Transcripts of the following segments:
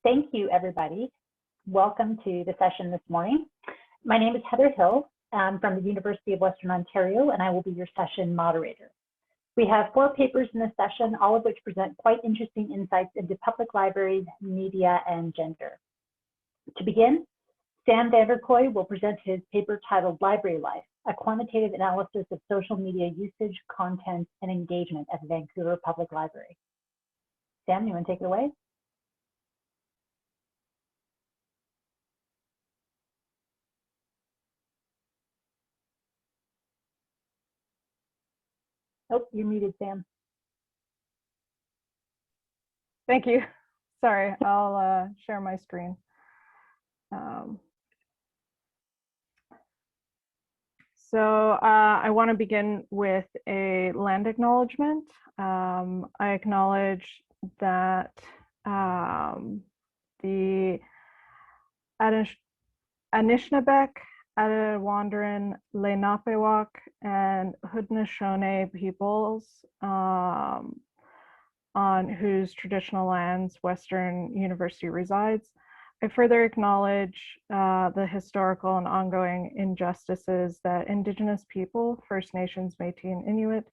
Thank you, everybody. Welcome to the session this morning. My name is Heather Hill from the University of Western Ontario, and I will be your session moderator. We have 4 papers in this session, all of which present quite interesting insights into public libraries, media, and gender. To begin, Vander Kooy will present his paper titled Library Life, a quantitative analysis of social media usage, content, and engagement at the Vancouver Public Library. Sam, you want to take it away? Oh, you're muted, Sam. Thank you. Sorry, I'll share my screen. I want to begin with a land acknowledgement. I acknowledge that the Anishinaabeg, Attawandaron, Lenapehoik, and Haudenosaunee peoples on whose traditional lands Western University resides. I further acknowledge the historical and ongoing injustices that Indigenous people, First Nations, Métis, and Inuit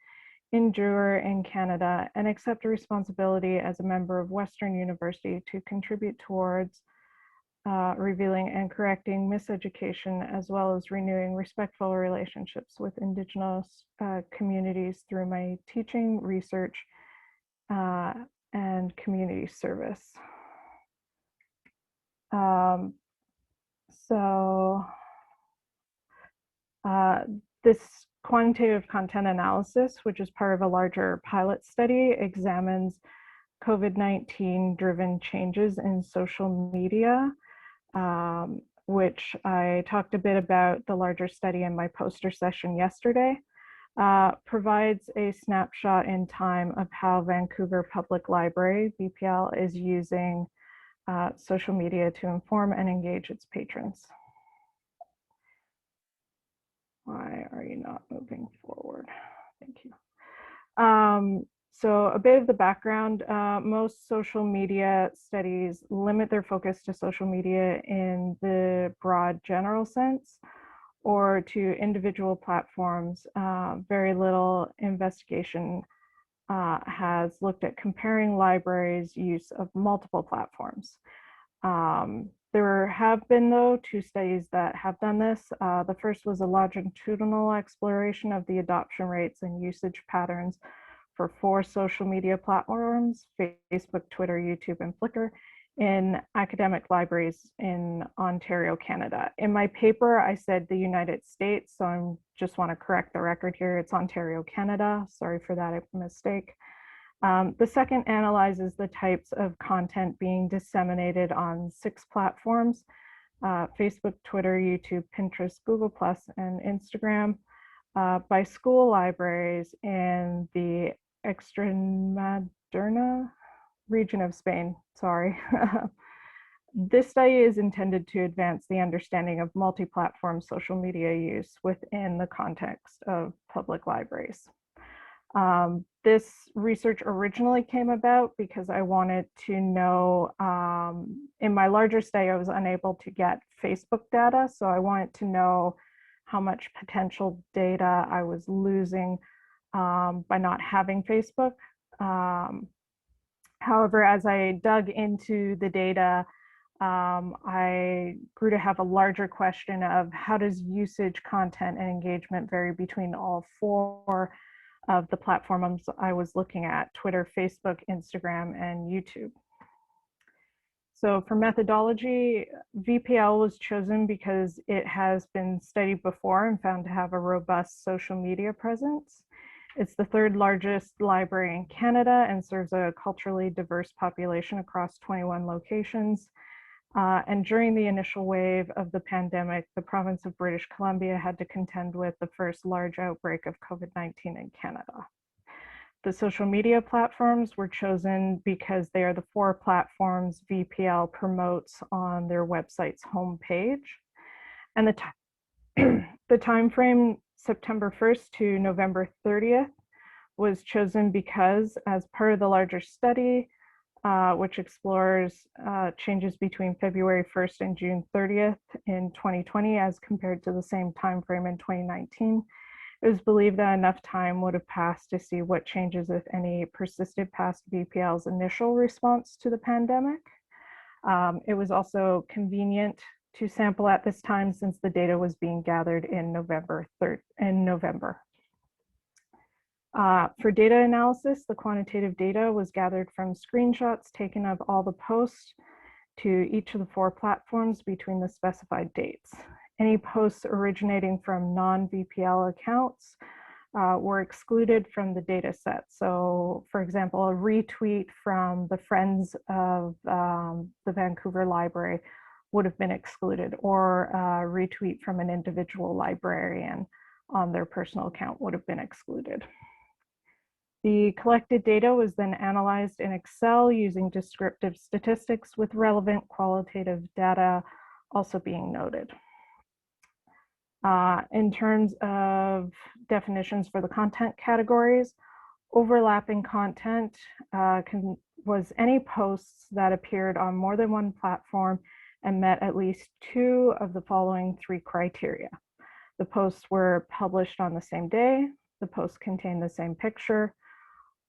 endure in Canada, and accept a responsibility as a member of Western University to contribute towards revealing and correcting miseducation, as well as renewing respectful relationships with Indigenous communities through my teaching, research, and community service. This quantitative content analysis, which is part of a larger pilot study, examines COVID-19 driven changes in social media, which I talked a bit about the larger study in my poster session yesterday. Provides a snapshot in time of how Vancouver Public Library, VPL, is using social media to inform and engage its patrons. Why are you not moving forward? Thank you. So a bit of the background, most social media studies limit their focus to social media in the broad general sense, or to individual platforms. Very little investigation has looked at comparing libraries' use of multiple platforms. There have been, though, 2 studies that have done this. The first was a longitudinal exploration of the adoption rates and usage patterns for 4 social media platforms: Facebook, Twitter, YouTube, and Flickr, in academic libraries in Ontario, Canada. In my paper, I said the United States, so I just want to correct the record here. It's Ontario, Canada. Sorry for that mistake. The second analyzes the types of content being disseminated on 6 platforms: Facebook, Twitter, YouTube, Pinterest, Google+, and Instagram, by school libraries in the Extremadura region of Spain, sorry. This study is intended to advance the understanding of multi-platform social media use within the context of public libraries. This research originally came about because I wanted to know, in my larger study, I was unable to get Facebook data, so I wanted to know how much potential data I was losing by not having Facebook. However, as I dug into the data, I grew to have a larger question of how does usage, content, and engagement vary between all 4 of the platforms I was looking at: Twitter, Facebook, Instagram, and YouTube. So for methodology, VPL was chosen because it has been studied before and found to have a robust social media presence. It's the 3rd largest library in Canada and serves a culturally diverse population across 21 locations. And during the initial wave of the pandemic, the province of British Columbia had to contend with the first large outbreak of COVID-19 in Canada. The social media platforms were chosen because they are the 4 platforms VPL promotes on their website's homepage. And the time frame, September 1st to November 30th, was chosen because, as part of the larger study, which explores changes between February 1st and June 30th in 2020 as compared to the same time frame in 2019. It was believed that enough time would have passed to see what changes, if any, persisted past VPL's initial response to the pandemic. It was also convenient to sample at this time since the data was being gathered in November. For data analysis, the quantitative data was gathered from screenshots taken of all the posts to each of the 4 platforms between the specified dates. Any posts originating from non-VPL accounts were excluded from the data set. So for example, a retweet from the Friends of the Vancouver Library would have been excluded, or a retweet from an individual librarian on their personal account would have been excluded. The collected data was then analyzed in Excel using descriptive statistics with relevant qualitative data also being noted. In terms of definitions for the content categories, overlapping content was any posts that appeared on more than one platform and met at least 2 of the following 3 criteria. The posts were published on the same day, the posts contain the same picture,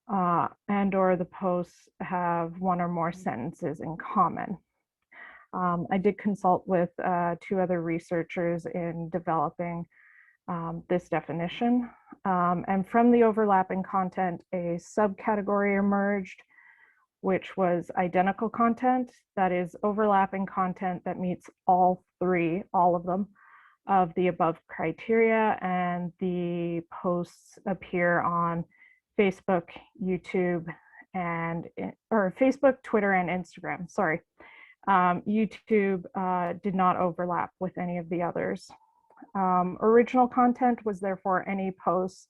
and/or the posts have 1 or more sentences in common. I did consult with 2 other researchers in developing this definition. And from the overlapping content, a subcategory emerged, which was identical content, that is overlapping content that meets all of them, of the above criteria, and the posts appear on Facebook, YouTube, or Facebook, Twitter, and Instagram, sorry. YouTube did not overlap with any of the others. Original content was therefore any posts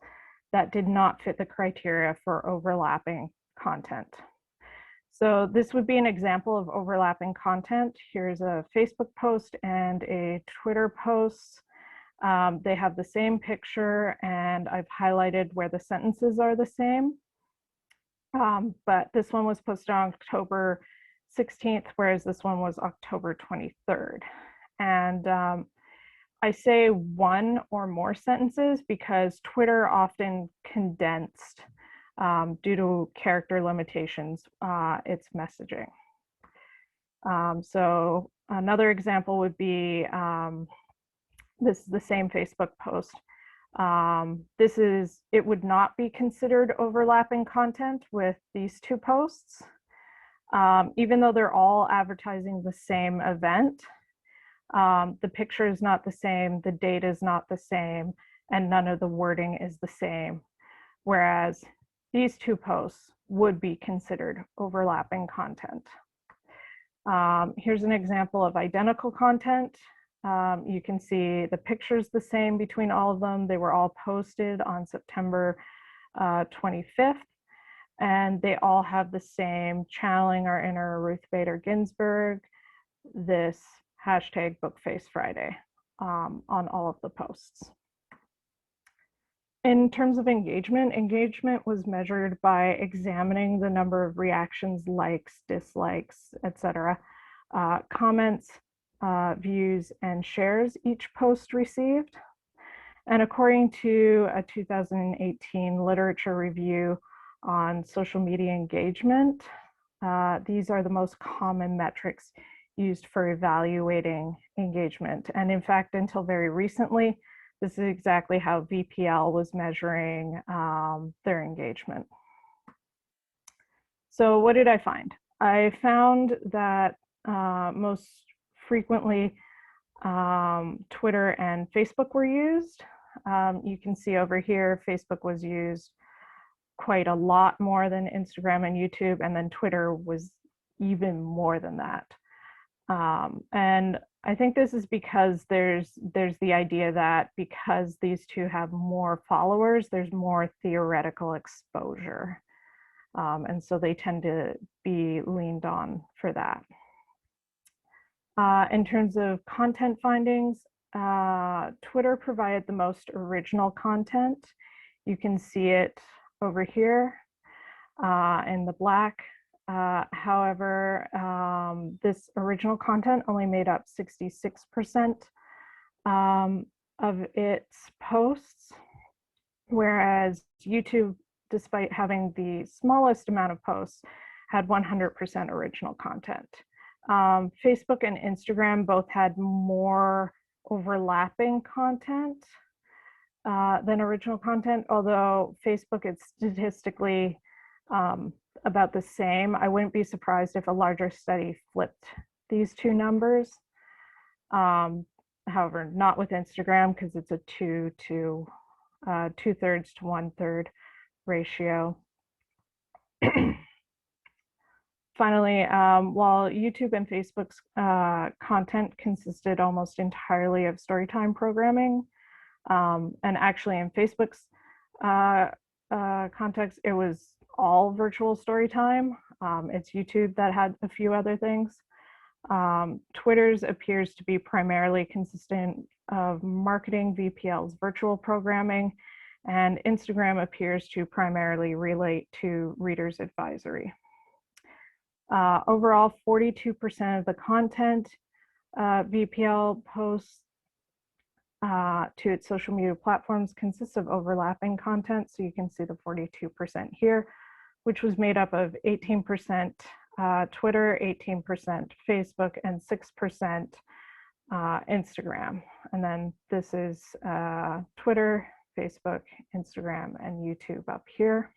that did not fit the criteria for overlapping content. So this would be an example of overlapping content. Here's a Facebook post and a Twitter post. They have the same picture, and I've highlighted where the sentences are the same. But this one was posted on October 16th, whereas this one was October 23rd. And I say 1 or more sentences because Twitter often condensed, due to character limitations, its messaging. So another example would be, this is the same Facebook post. It would not be considered overlapping content with these 2 posts. Even though they're all advertising the same event, the picture is not the same, the date is not the same, and none of the wording is the same. Whereas these 2 posts would be considered overlapping content. Here's an example of identical content. You can see the picture's the same between all of them. They were all posted on September 25th. And they all have the same channeling our inner Ruth Bader Ginsburg, this hashtag Bookface Friday on all of the posts. In terms of engagement, engagement was measured by examining the number of reactions, likes, dislikes, etc., comments, views, and shares each post received. And according to a 2018 literature review on social media engagement, these are the most common metrics used for evaluating engagement. And in fact, until very recently, this is exactly how VPL was measuring their engagement. So what did I find? I found that most frequently Twitter and Facebook were used. You can see over here, Facebook was used quite a lot more than Instagram and YouTube, and then Twitter was even more than that. And I think this is because there's the idea that because these 2 have more followers, there's more theoretical exposure. And so they tend to be leaned on for that. In terms of content findings, Twitter provided the most original content. You can see it over here in the black. However, this original content only made up 66% of its posts, whereas YouTube, despite having the smallest amount of posts, had 100% original content. Facebook and Instagram both had more overlapping content than original content, although Facebook is statistically about the same. I wouldn't be surprised if a larger study flipped these two numbers. However, not with Instagram, because it's a 2 to 2/3 to 1/3 ratio. Finally, while YouTube and Facebook's content consisted almost entirely of storytime programming, and actually in Facebook's context, it was all virtual storytime. It's YouTube that had a few other things. Twitter's appears to be primarily consistent of marketing, VPL's virtual programming, and Instagram appears to primarily relate to readers' advisory. Overall, 42% of the content VPL posts to its social media platforms consists of overlapping content. So you can see the 42% here, which was made up of 18% Twitter, 18% Facebook, and 6% Instagram. And then this is Twitter, Facebook, Instagram, and YouTube up here.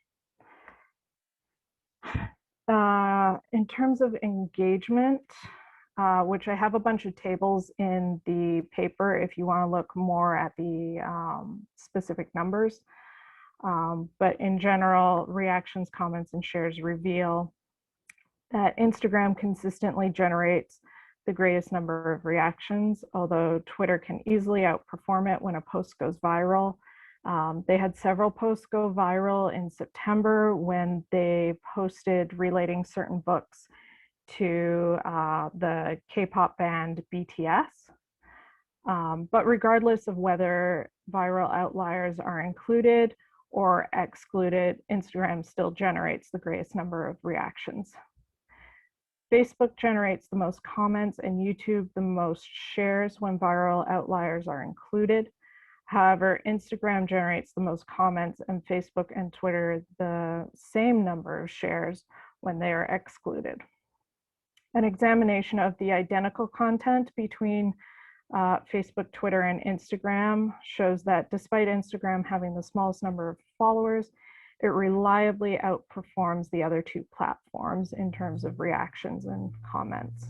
In terms of engagement, which I have a bunch of tables in the paper if you want to look more at the specific numbers. But in general, reactions, comments, and shares reveal that Instagram consistently generates the greatest number of reactions, although Twitter can easily outperform it when a post goes viral. They had several posts go viral in September when they posted relating certain books to the K-pop band BTS. But regardless of whether viral outliers are included or excluded, Instagram still generates the greatest number of reactions. Facebook generates the most comments and YouTube the most shares when viral outliers are included. However, Instagram generates the most comments and Facebook and Twitter the same number of shares when they are excluded. An examination of the identical content between Facebook, Twitter, and Instagram shows that despite Instagram having the smallest number of followers, it reliably outperforms the other two platforms in terms of reactions and comments.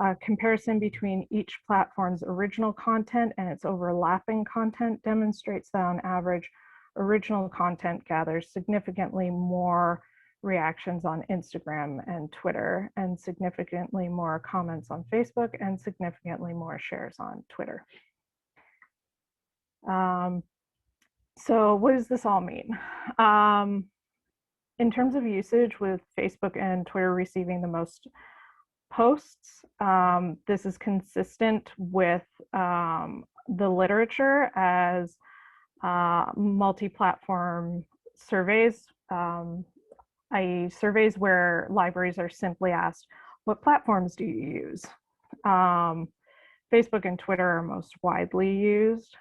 A comparison between each platform's original content and its overlapping content demonstrates that on average, original content gathers significantly more reactions on Instagram and Twitter, and significantly more comments on Facebook, and significantly more shares on Twitter. So what does this all mean? In terms of usage, with Facebook and Twitter receiving the most posts, this is consistent with the literature as multi-platform surveys, i.e. surveys where libraries are simply asked, what platforms do you use? Facebook and Twitter are most widely used.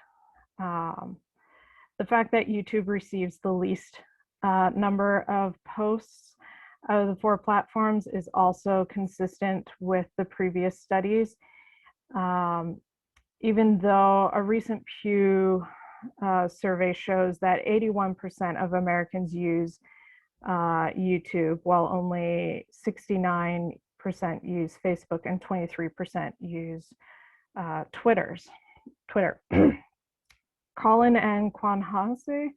The fact that YouTube receives the least number of posts out of the four platforms is also consistent with the previous studies. Even though a recent Pew survey shows that 81% of Americans use YouTube, while only 69% use Facebook and 23% use Twitter. Colin and Kwanhase,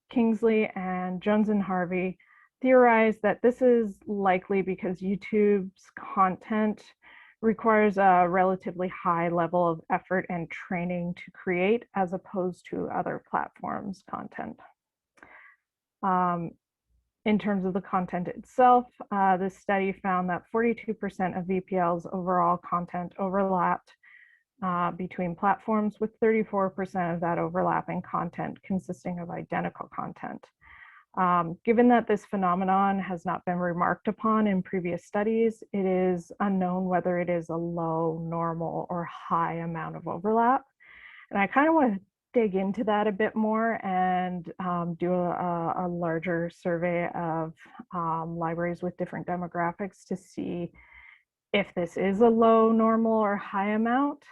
Kingsley, and Jones and Harvey theorized that this is likely because YouTube's content requires a relatively high level of effort and training to create, as opposed to other platforms' content. In terms of the content itself, this study found that 42% of VPL's overall content overlapped between platforms, with 34% of that overlapping content consisting of identical content. Given that this phenomenon has not been remarked upon in previous studies, it is unknown whether it is a low, normal, or high amount of overlap. And I kind of want to dig into that a bit more and do a larger survey of libraries with different demographics to see if this is a low, normal, or high amount.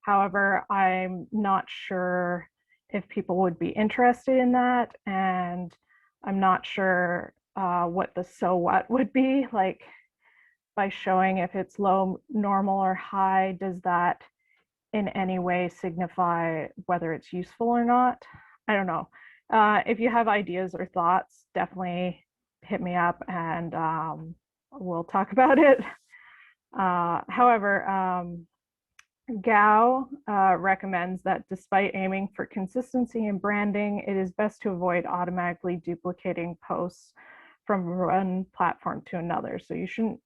However, I'm not sure if people would be interested in that, and I'm not sure what the so what would be. Like, by showing if it's low, normal, or high, does that in any way signify whether it's useful or not? I don't know. If you have ideas or thoughts, definitely hit me up and we'll talk about it. However, Gao recommends that despite aiming for consistency in branding, it is best to avoid automatically duplicating posts from one platform to another. So you shouldn't,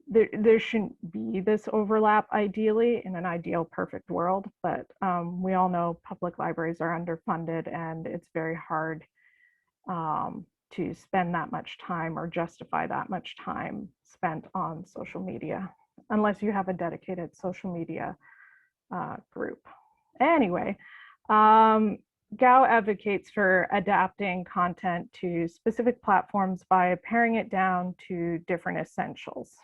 there shouldn't be this overlap ideally in an ideal perfect world, but we all know public libraries are underfunded and it's very hard to spend that much time or justify that much time spent on social media, unless you have a dedicated social media group. Anyway, Gao advocates for adapting content to specific platforms by paring it down to different essentials.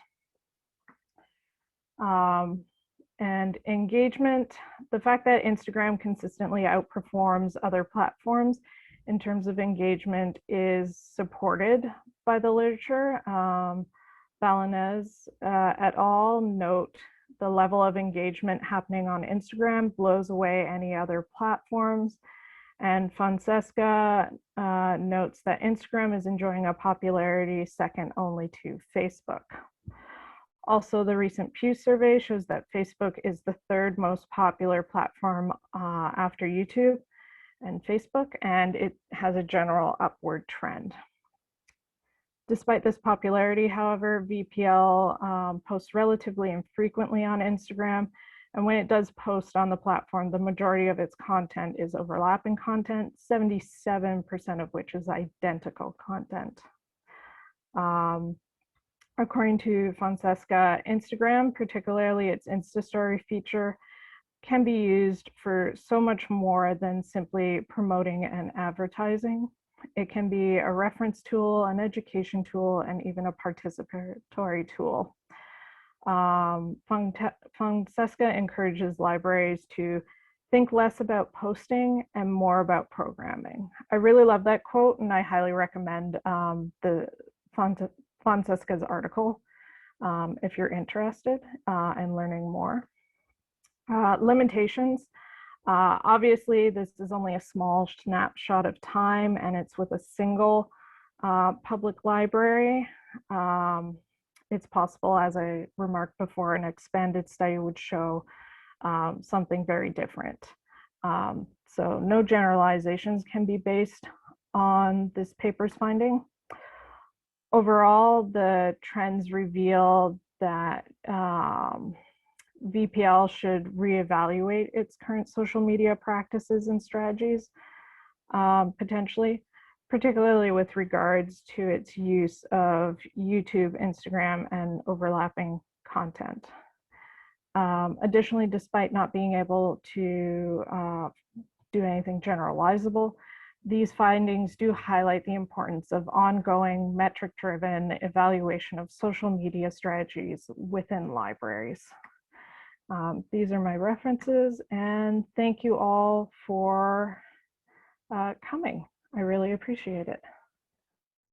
And engagement, the fact that Instagram consistently outperforms other platforms in terms of engagement is supported by the literature. Balanez et al. Note the level of engagement happening on Instagram blows away any other platforms. And Fonseca notes that Instagram is enjoying a popularity second only to Facebook. Also, the recent Pew survey shows that Facebook is the third most popular platform after YouTube and Facebook, and it has a general upward trend. Despite this popularity, however, VPL posts relatively infrequently on Instagram, and when it does post on the platform, the majority of its content is overlapping content, 77% of which is identical content. According to Fonseca, Instagram, particularly its Insta Story feature, can be used for so much more than simply promoting and advertising. It can be a reference tool, an education tool, and even a participatory tool. Fonseca encourages libraries to think less about posting and more about programming. I really love that quote, and I highly recommend the Fonseca's article if you're interested in learning more. Limitations. Obviously, this is only a small snapshot of time, and it's with a single public library. It's possible, as I remarked before, an expanded study would show something very different. So no generalizations can be based on this paper's finding. Overall, the trends reveal that VPL should reevaluate its current social media practices and strategies, potentially, particularly with regards to its use of YouTube, Instagram, and overlapping content. Additionally, despite not being able to do anything generalizable, these findings do highlight the importance of ongoing metric-driven evaluation of social media strategies within libraries. These are my references, and thank you all for coming. I really appreciate it.